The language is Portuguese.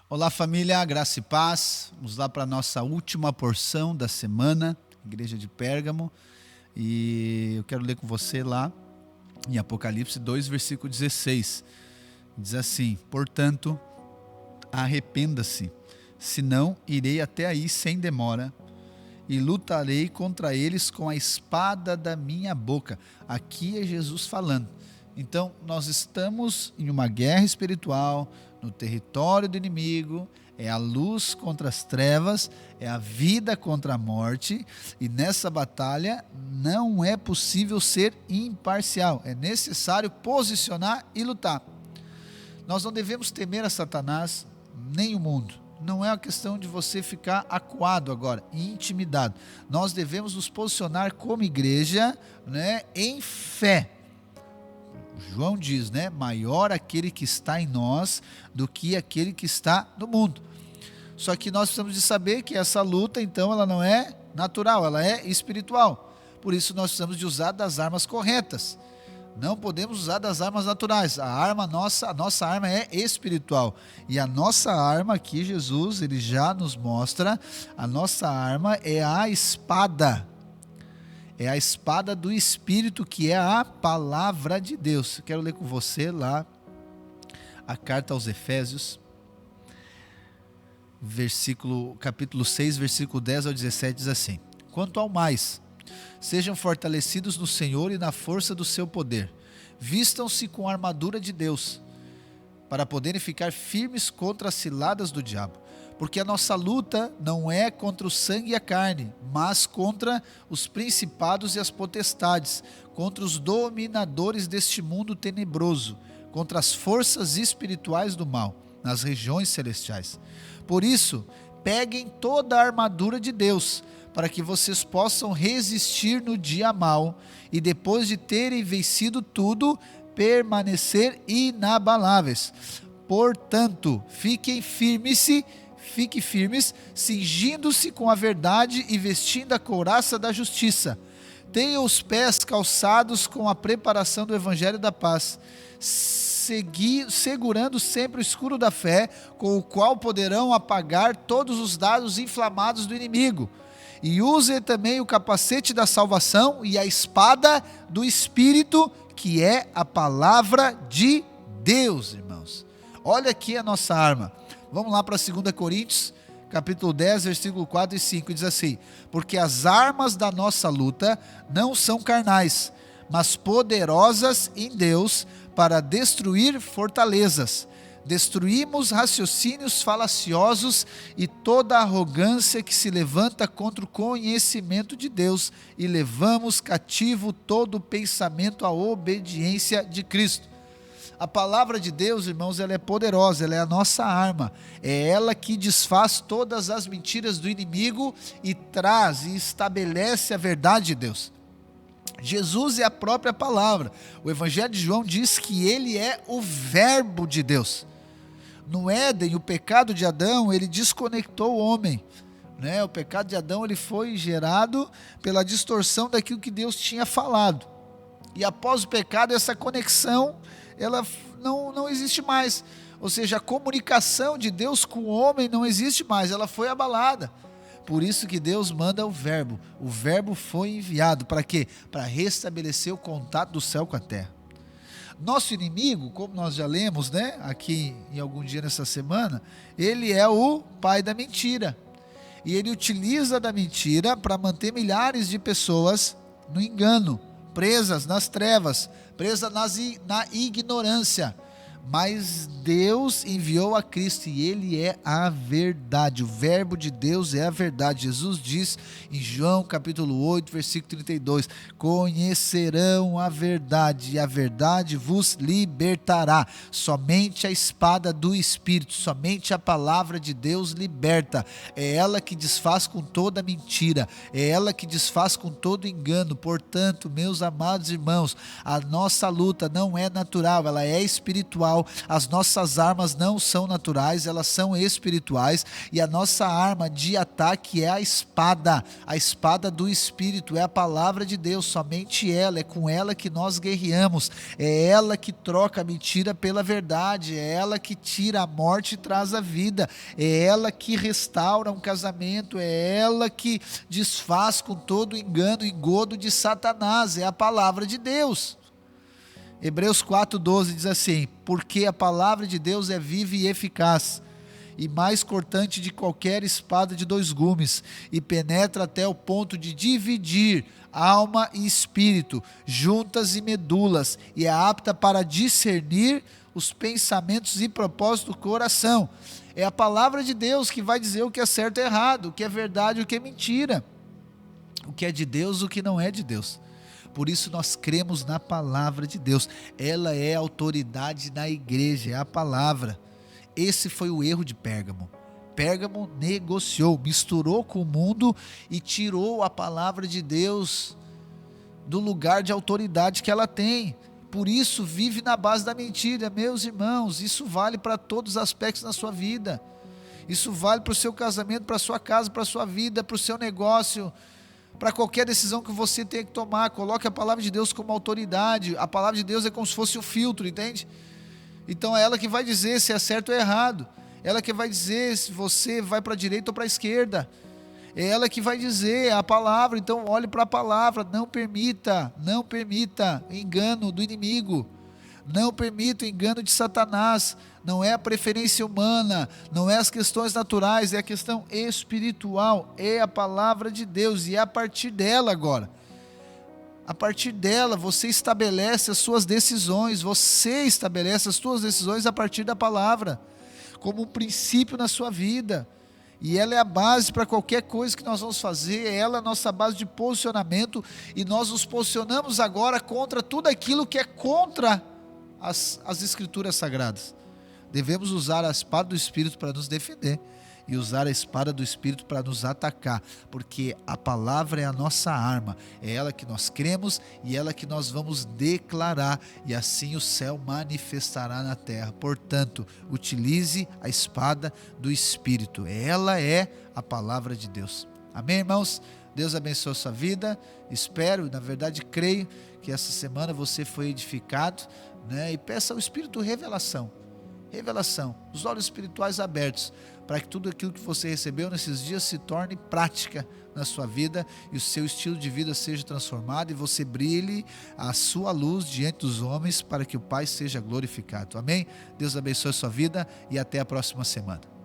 Olá família, graça e paz. Vamos lá para a nossa última porção da semana, Igreja de Pérgamo. E eu quero ler com você lá em Apocalipse 2, versículo 16. Diz assim: portanto, arrependa-se, senão irei até aí sem demora e lutarei contra eles com a espada da minha boca. Aqui é Jesus falando. Então, nós estamos em uma guerra espiritual, no território do inimigo, é a luz contra as trevas, é a vida contra a morte, e nessa batalha não é possível ser imparcial, é necessário posicionar e lutar. Nós não devemos temer a Satanás, nem o mundo. Não é uma questão de você ficar acuado agora, intimidado. Nós devemos nos posicionar como igreja, em fé. João diz, maior aquele que está em nós do que aquele que está no mundo. Só que nós precisamos de saber que essa luta, então, ela não é natural, ela é espiritual. Por isso nós precisamos de usar das armas corretas. Não podemos usar das armas naturais. A nossa arma é espiritual. E a nossa arma aqui, Jesus, ele já nos mostra, a nossa arma é a espada. É a espada do Espírito, que é a palavra de Deus. Eu quero ler com você lá a carta aos Efésios, capítulo 6, versículo 10 ao 17, diz assim: quanto ao mais, sejam fortalecidos no Senhor e na força do seu poder. Vistam-se com a armadura de Deus, para poderem ficar firmes contra as ciladas do diabo. Porque a nossa luta não é contra o sangue e a carne, mas contra os principados e as potestades, contra os dominadores deste mundo tenebroso, contra as forças espirituais do mal, nas regiões celestiais. Por isso, peguem toda a armadura de Deus, para que vocês possam resistir no dia mau, e depois de terem vencido tudo, permanecer inabaláveis. Portanto, fiquem firmes, cingindo-se com a verdade e vestindo a couraça da justiça. Tenham os pés calçados com a preparação do evangelho da paz, segurando sempre o escudo da fé, com o qual poderão apagar todos os dardos inflamados do inimigo. E usem também o capacete da salvação e a espada do Espírito, que é a palavra de Deus, irmãos. Olha aqui a nossa arma. Vamos lá para 2 Coríntios, capítulo 10, versículo 4 e 5, diz assim: porque as armas da nossa luta não são carnais, mas poderosas em Deus para destruir fortalezas. Destruímos raciocínios falaciosos e toda arrogância que se levanta contra o conhecimento de Deus, e levamos cativo todo pensamento à obediência de Cristo. A palavra de Deus, irmãos, ela é poderosa, ela é a nossa arma. É ela que desfaz todas as mentiras do inimigo e traz e estabelece a verdade de Deus. Jesus é a própria palavra. O Evangelho de João diz que ele é o verbo de Deus. No Éden, o pecado de Adão, ele desconectou o homem. O pecado de Adão, ele foi gerado pela distorção daquilo que Deus tinha falado. E após o pecado, essa conexão, ela não existe mais. Ou seja, a comunicação de Deus com o homem não existe mais, ela foi abalada. Por isso que Deus manda o verbo. O verbo foi enviado para quê? Para restabelecer o contato do céu com a terra. Nosso inimigo, como nós já lemos, aqui em algum dia nessa semana, ele é o pai da mentira. E ele utiliza da mentira para manter milhares de pessoas no engano, presas nas trevas, presas na ignorância. Mas Deus enviou a Cristo e Ele é a verdade. O verbo de Deus é a verdade. Jesus diz em João capítulo 8, versículo 32, conhecerão a verdade e a verdade vos libertará. Somente a espada do Espírito, somente a palavra de Deus liberta. É ela que desfaz com toda mentira, é ela que desfaz com todo engano. Portanto, meus amados irmãos, a nossa luta não é natural, ela é espiritual. espiritual. As nossas armas não são naturais, elas são espirituais, e a nossa arma de ataque é a espada do Espírito, é a palavra de Deus, somente ela, é com ela que nós guerreamos, é ela que troca a mentira pela verdade, é ela que tira a morte e traz a vida, é ela que restaura um casamento, é ela que desfaz com todo engano e engodo de Satanás, é a palavra de Deus. Hebreus 4,12 diz assim: porque a palavra de Deus é viva e eficaz, e mais cortante de qualquer espada de dois gumes, e penetra até o ponto de dividir alma e espírito, juntas e medulas, e é apta para discernir os pensamentos e propósitos do coração. É a palavra de Deus que vai dizer o que é certo e errado, o que é verdade e o que é mentira, o que é de Deus e o que não é de Deus. Por isso nós cremos na palavra de Deus. Ela é autoridade na igreja, é a palavra. Esse foi o erro de Pérgamo. Pérgamo negociou, misturou com o mundo e tirou a palavra de Deus do lugar de autoridade que ela tem. Por isso vive na base da mentira. Meus irmãos, isso vale para todos os aspectos da sua vida. Isso vale para o seu casamento, para a sua casa, para a sua vida, para o seu negócio, para qualquer decisão que você tenha que tomar. Coloque a palavra de Deus como autoridade. A palavra de Deus é como se fosse o filtro, entende? Então é ela que vai dizer se é certo ou errado. Ela que vai dizer se você vai para a direita ou para a esquerda. É ela que vai dizer a palavra. Então olhe para a palavra. Não permita engano do inimigo. Não permita o engano de Satanás. Não é a preferência humana, não é as questões naturais, é a questão espiritual, é a palavra de Deus, e é a partir dela agora. A partir dela você estabelece as suas decisões, você estabelece as suas decisões a partir da palavra, como um princípio na sua vida. E ela é a base para qualquer coisa que nós vamos fazer, ela é a nossa base de posicionamento, e nós nos posicionamos agora contra tudo aquilo que é contra as escrituras sagradas. Devemos usar a espada do Espírito para nos defender e usar a espada do Espírito para nos atacar, porque a palavra é a nossa arma, é ela que nós cremos e ela que nós vamos declarar, e assim o céu manifestará na terra. Portanto, utilize a espada do Espírito, ela é a palavra de Deus. Amém, irmãos? Deus abençoe a sua vida. Espero, na verdade creio, que essa semana você foi edificado, né? E peça ao Espírito revelação, os olhos espirituais abertos, para que tudo aquilo que você recebeu nesses dias se torne prática na sua vida, e o seu estilo de vida seja transformado, e você brilhe a sua luz diante dos homens, para que o Pai seja glorificado. Amém? Deus abençoe a sua vida, e até a próxima semana.